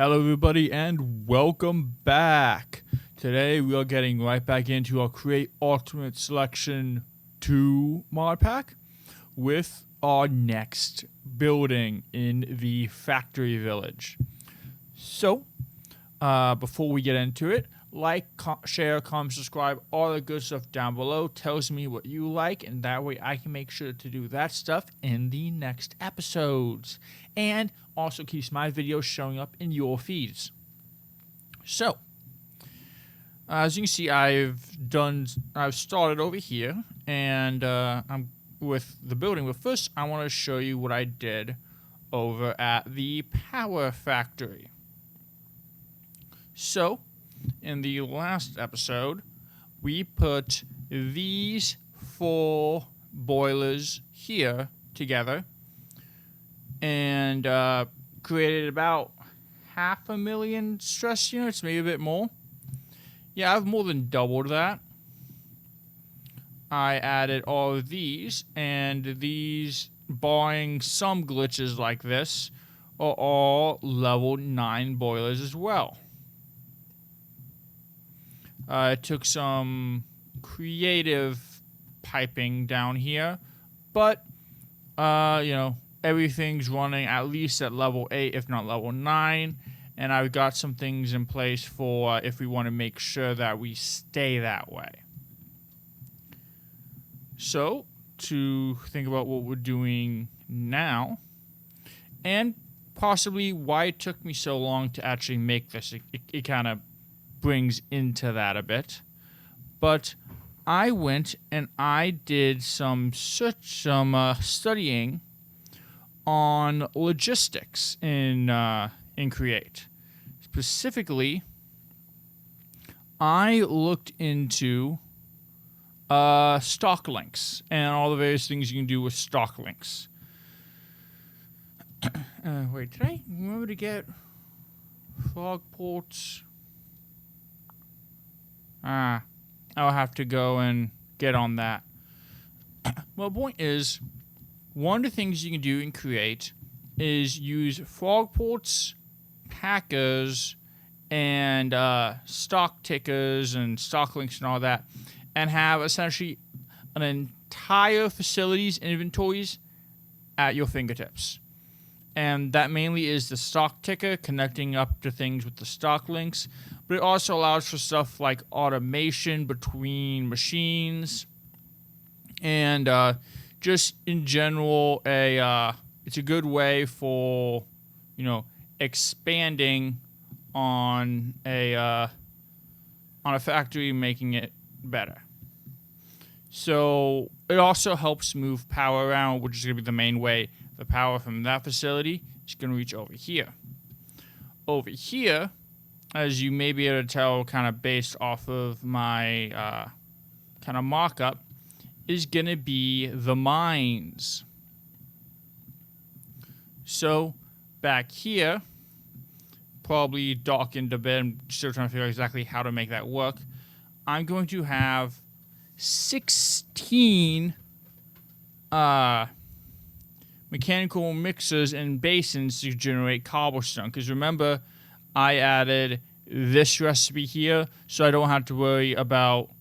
Hello everybody and welcome back. Today we are getting right back into our Create Ultimate Selection 2 mod pack with our next building in the factory village. So, before we get into it, like, share, comment, subscribe, all the good stuff down below tells me what you like, and that way I can make sure to do that stuff in the next episodes. And also keeps my videos showing up in your feeds. So, as you can see, I've started over here, and I'm with the building. But first, I want to show you what I did over at the power factory. So, in the last episode, we put these 4 boilers here together and created about 500,000 stress units, maybe a bit more. Yeah, I've more than doubled that. I added all of these, and these, barring some glitches like this, are all level 9 boilers as well. I took some creative piping down here, but, everything's running at least at level 8, if not level 9, and I've got some things in place for if we want to make sure that we stay that way. So, to think about what we're doing now, and possibly why it took me so long to actually make this, it kind of brings into that a bit. But I went and I did some studying on logistics in Create. Specifically, I looked into stock links and all the various things you can do with stock links. Wait, did I remember to get frog ports? I'll have to go and get on that. Well, the point is, one of the things you can do in Create is use frog ports, packers, and stock tickers and stock links and all that, and have essentially an entire facility's inventories at your fingertips. And that mainly is the stock ticker connecting up to things with the stock links, but it also allows for stuff like automation between machines, and just in general, it's a good way for expanding on a factory, making it better. So it also helps move power around, which is going to be the main way the power from that facility is going to reach over here. Over here, as you may be able to tell, kind of based off of my kind of mock-up, is going to be the mines. So back here, probably darkened a bit, I'm still trying to figure out exactly how to make that work. I'm going to have 16 mechanical mixers and basins to generate cobblestone. Because remember, I added this recipe here, so I don't have to worry about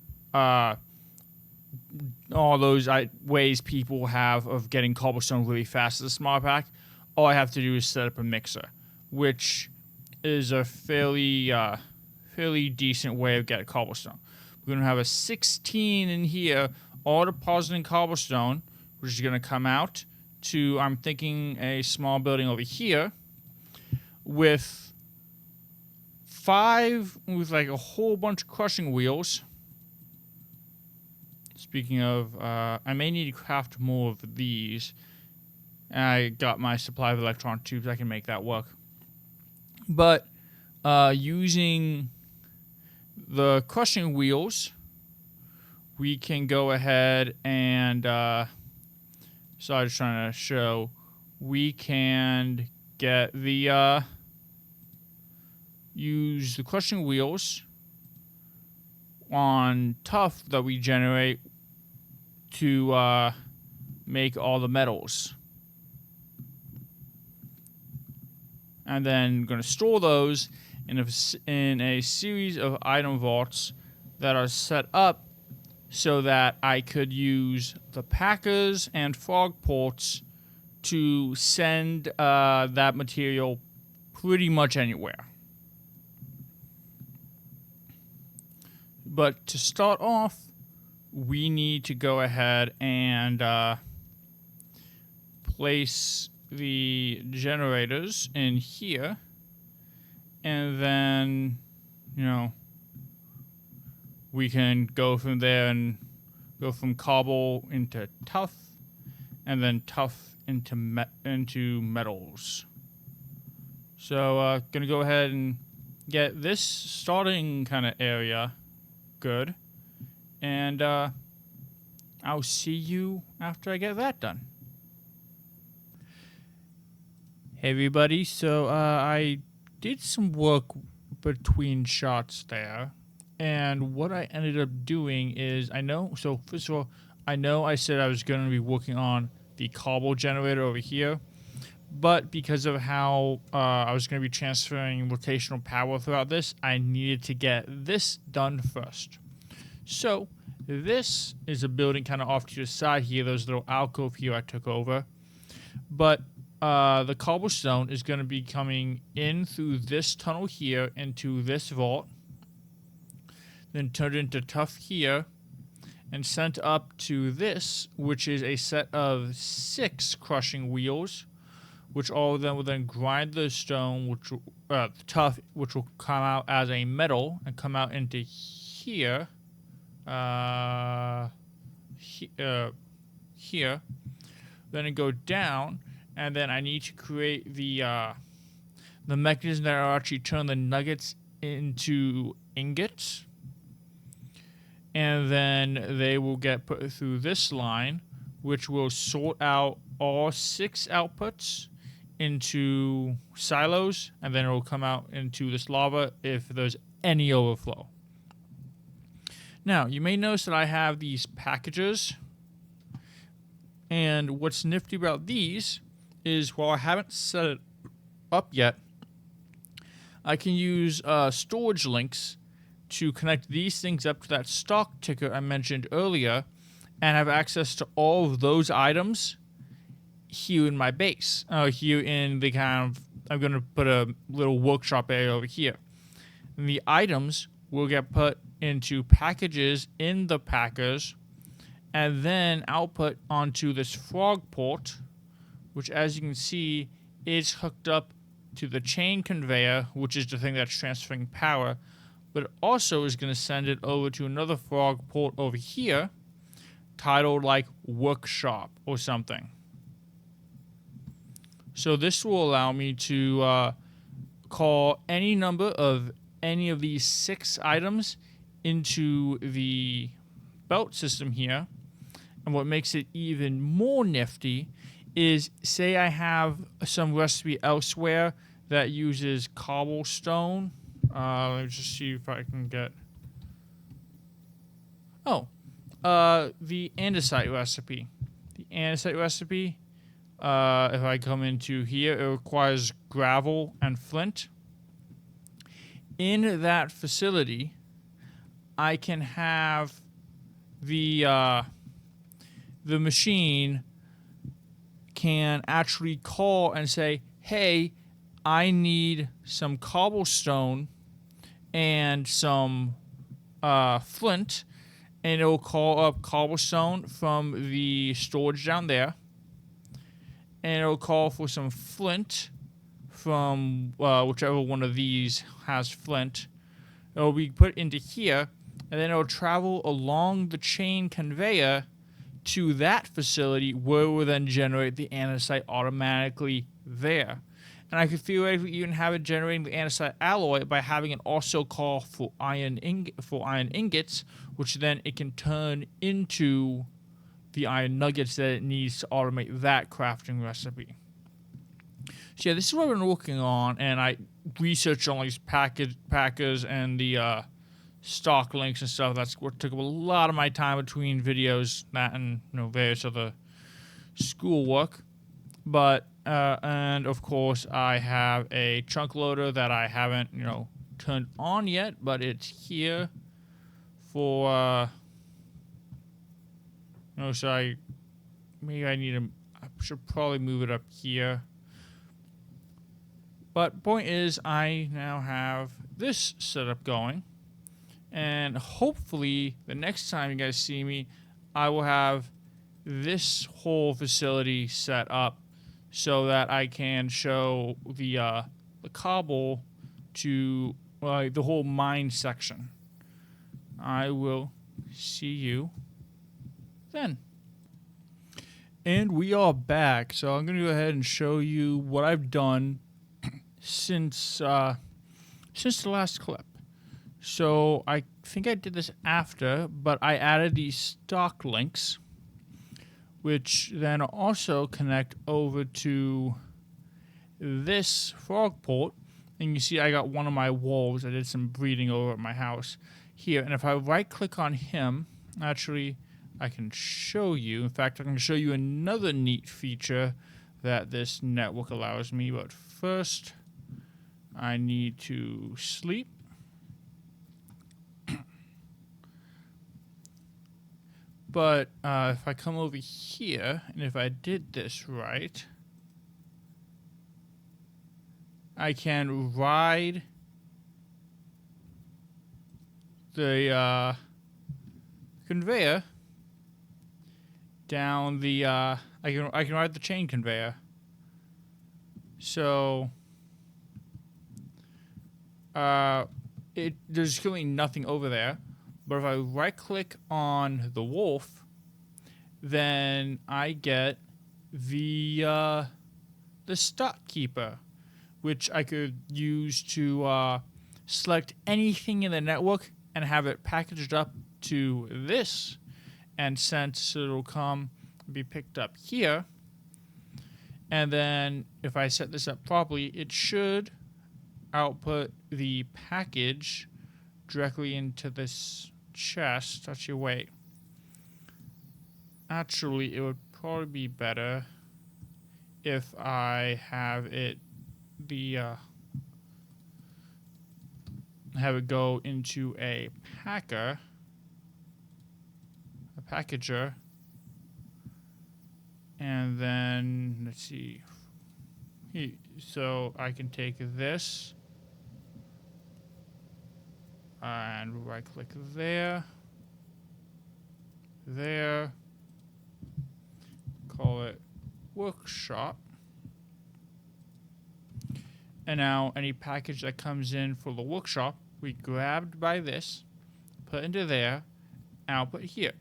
all those ways people have of getting cobblestone really fast as a smart pack. All I have to do is set up a mixer, which is a fairly decent way of getting cobblestone. We're going to have a 16 in here, all depositing cobblestone, which is going to come out to, I'm thinking, a small building over here with 5, with like a whole bunch of crushing wheels. Speaking of, I may need to craft more of these. I got my supply of electron tubes. I can make that work. But using the crushing wheels, we can go ahead and, so I was trying to show, we can get the, use the crushing wheels on tuff that we generate to make all the metals. and then going to store those in a series of item vaults that are set up so that I could use the packers and frog ports to send that material pretty much anywhere. But to start off, we need to go ahead and place the generators in here, and then, you know, we can go from there and go from cobble into tough, and then tough into metals. So gonna go ahead and get this starting kind of area good, and I'll see you after I get that done. Hey everybody, so I did some work between shots there, and what I ended up doing is, first of all, I know I said I was going to be working on the cobble generator over here, but because of how I was going to be transferring rotational power throughout this, I needed to get this done first. So this is a building kind of off to the side here. There's a little alcove here I took over, but the cobblestone is going to be coming in through this tunnel here into this vault, then turned into tough here, and sent up to this, which is a set of 6 crushing wheels, which all of them will then grind the stone, which tough, which will come out as a metal and come out into here, here, then it go down. And then I need to create the mechanism that will actually turn the nuggets into ingots. And then they will get put through this line, which will sort out all 6 outputs into silos, and then it will come out into this lava if there's any overflow. Now, you may notice that I have these packages, and what's nifty about these is, while I haven't set it up yet, I can use storage links to connect these things up to that stock ticker I mentioned earlier, and have access to all of those items here in my base. Here in the kind of, I'm going to put a little workshop area over here. And the items will get put into packages in the packers, and then output onto this frog port, which, as you can see, is hooked up to the chain conveyor, which is the thing that's transferring power, but it also is going to send it over to another frog port over here, titled like workshop or something. So this will allow me to call any number of any of these 6 items into the belt system here. And what makes it even more nifty is, say I have some recipe elsewhere that uses cobblestone. Let me just see if I can get... the andesite recipe. The andesite recipe, if I come into here, it requires gravel and flint. In that facility, I can have the machine can actually call and say, hey, I need some cobblestone and some flint, and it will call up cobblestone from the storage down there, and it will call for some flint from whichever one of these has flint. It will be put into here, and then it will travel along the chain conveyor to that facility, where it will then generate the andesite automatically there. And I could theoretically even have it generating the andesite alloy by having it also call for iron ingots, which then it can turn into the iron nuggets that it needs to automate that crafting recipe. So yeah, this is what I've been working on, and I researched all these packers and the stock links and stuff. That's what took up a lot of my time between videos, that and various other schoolwork. But And of course, I have a chunk loader that I haven't, turned on yet, but it's here for, maybe I should probably move it up here. But point is, I now have this setup going, and hopefully the next time you guys see me, I will have this whole facility set up so that I can show the cobble to the whole mine section. I will see you then. And we are back, so I'm going to go ahead and show you what I've done since the last clip. So I think I did this after, but I added these stock links, which then also connect over to this frog port. And you see I got one of my wolves. I did some breeding over at my house here. And if I right-click on him, actually, I can show you. In fact, I can show you another neat feature that this network allows me. But first, I need to sleep. But if I come over here, and if I did this right, I can ride the conveyor down the. I can ride the chain conveyor. So there's really nothing over there. But if I right-click on the wolf, then I get the stock keeper, which I could use to select anything in the network and have it packaged up to this. And since it'll come and be picked up here, and then if I set this up properly, it should output the package directly into this chest. Actually, wait. Actually, it would probably be better if I have it go into a packager, and then let's see. So I can take this and right-click there, call it workshop, and now any package that comes in for the workshop, we grabbed by this, put into there, and I'll put here.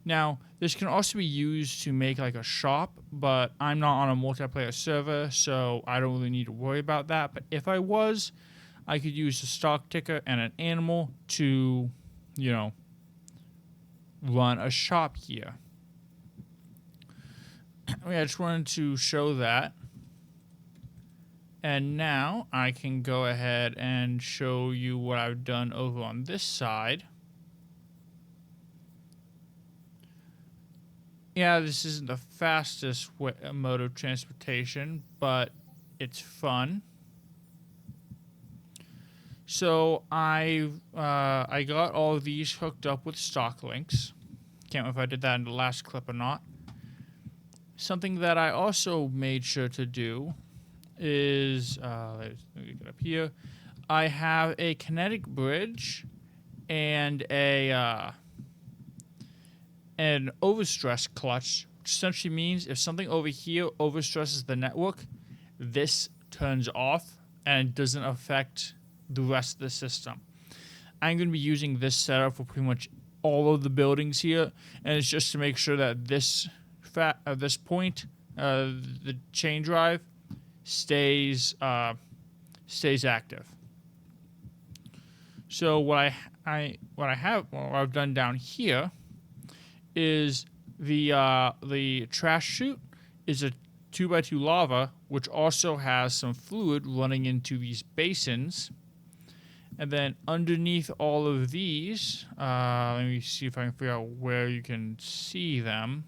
Now, this can also be used to make like a shop, but I'm not on a multiplayer server, so I don't really need to worry about that. But if I was, I could use a stock ticker and an animal to, run a shop here. I just wanted to show that. And now I can go ahead and show you what I've done over on this side. Yeah, this isn't the fastest mode of transportation, but it's fun. So I got all of these hooked up with stock links. Can't remember if I did that in the last clip or not. Something that I also made sure to do is, let me get up here. I have a kinetic bridge and an overstress clutch, which essentially means if something over here overstresses the network, this turns off and doesn't affect the rest of the system. I'm going to be using this setup for pretty much all of the buildings here, and it's just to make sure that this point, the chain drive, stays active. So what I've done down here is the trash chute is a 2x2 lava, which also has some fluid running into these basins. And then underneath all of these, let me see if I can figure out where you can see them.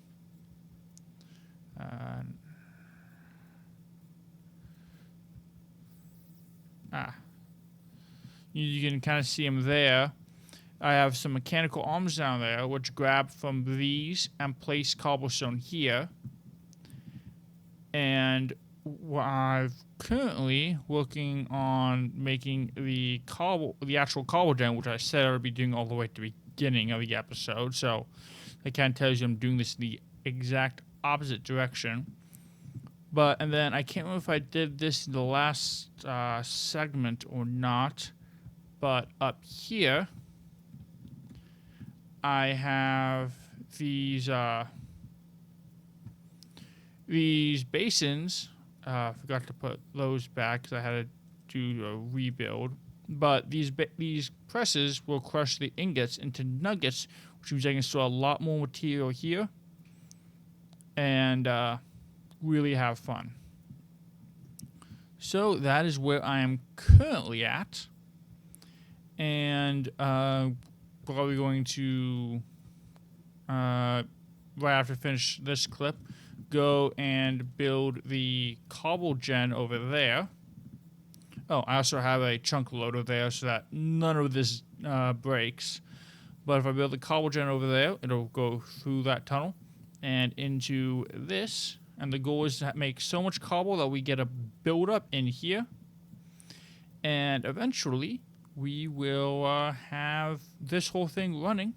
You can kind of see them there. I have some mechanical arms down there, which grab from these and place cobblestone here. And I'm currently working on making the actual cobble gen, which I said I would be doing all the way at the beginning of the episode. So that kind of tells you I'm doing this in the exact opposite direction. And then I can't remember if I did this in the last segment or not. But up here, I have these basins. I forgot to put those back because I had to do a rebuild. But these presses will crush the ingots into nuggets, which means I can store a lot more material here and really have fun. So that is where I am currently at. And probably going to, right after I finish this clip, go and build the cobble gen over there. Oh, I also have a chunk loader there so that none of this breaks. But if I build the cobble gen over there, it'll go through that tunnel and into this. And the goal is to make so much cobble that we get a build-up in here. And eventually, we will have this whole thing running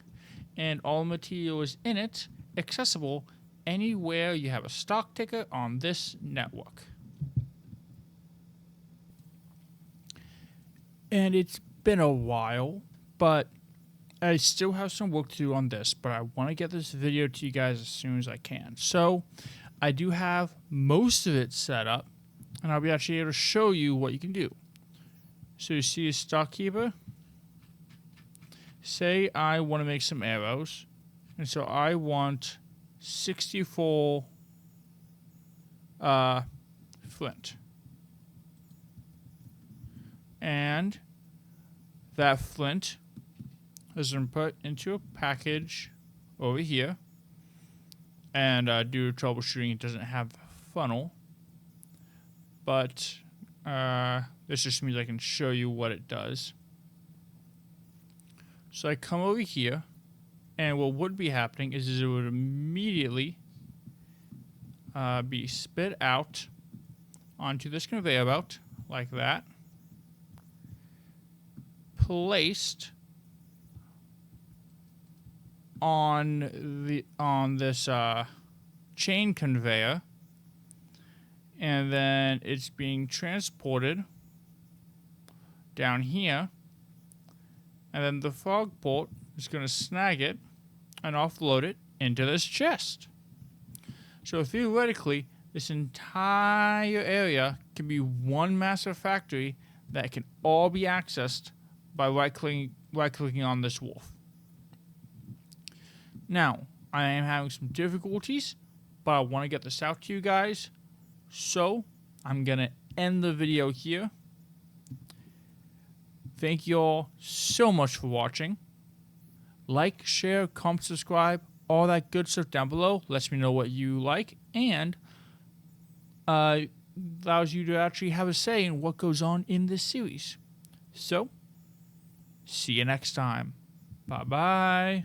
and all materials in it accessible anywhere you have a stock ticker on this network. And it's been a while, but I still have some work to do on this, but I want to get this video to you guys as soon as I can. So I do have most of it set up, and I'll be actually able to show you what you can do. So you see a stock keeper. Say I want to make some arrows, and so I want 64 flint. And that flint is then put into a package over here. And due to troubleshooting, it doesn't have the funnel. But this just means I can show you what it does. So I come over here, and what would be happening is it would immediately be spit out onto this conveyor belt, like that. Placed on this chain conveyor, and then it's being transported down here, and then the frog port is going to snag it and offload it into this chest. So theoretically, this entire area can be one massive factory that can all be accessed by right-clicking on this wolf. Now, I am having some difficulties, but I want to get this out to you guys. So, I'm going to end the video here. Thank you all so much for watching. Like, share, comment, subscribe, all that good stuff down below. Lets me know what you like, and allows you to actually have a say in what goes on in this series. So, see you next time. Bye-bye.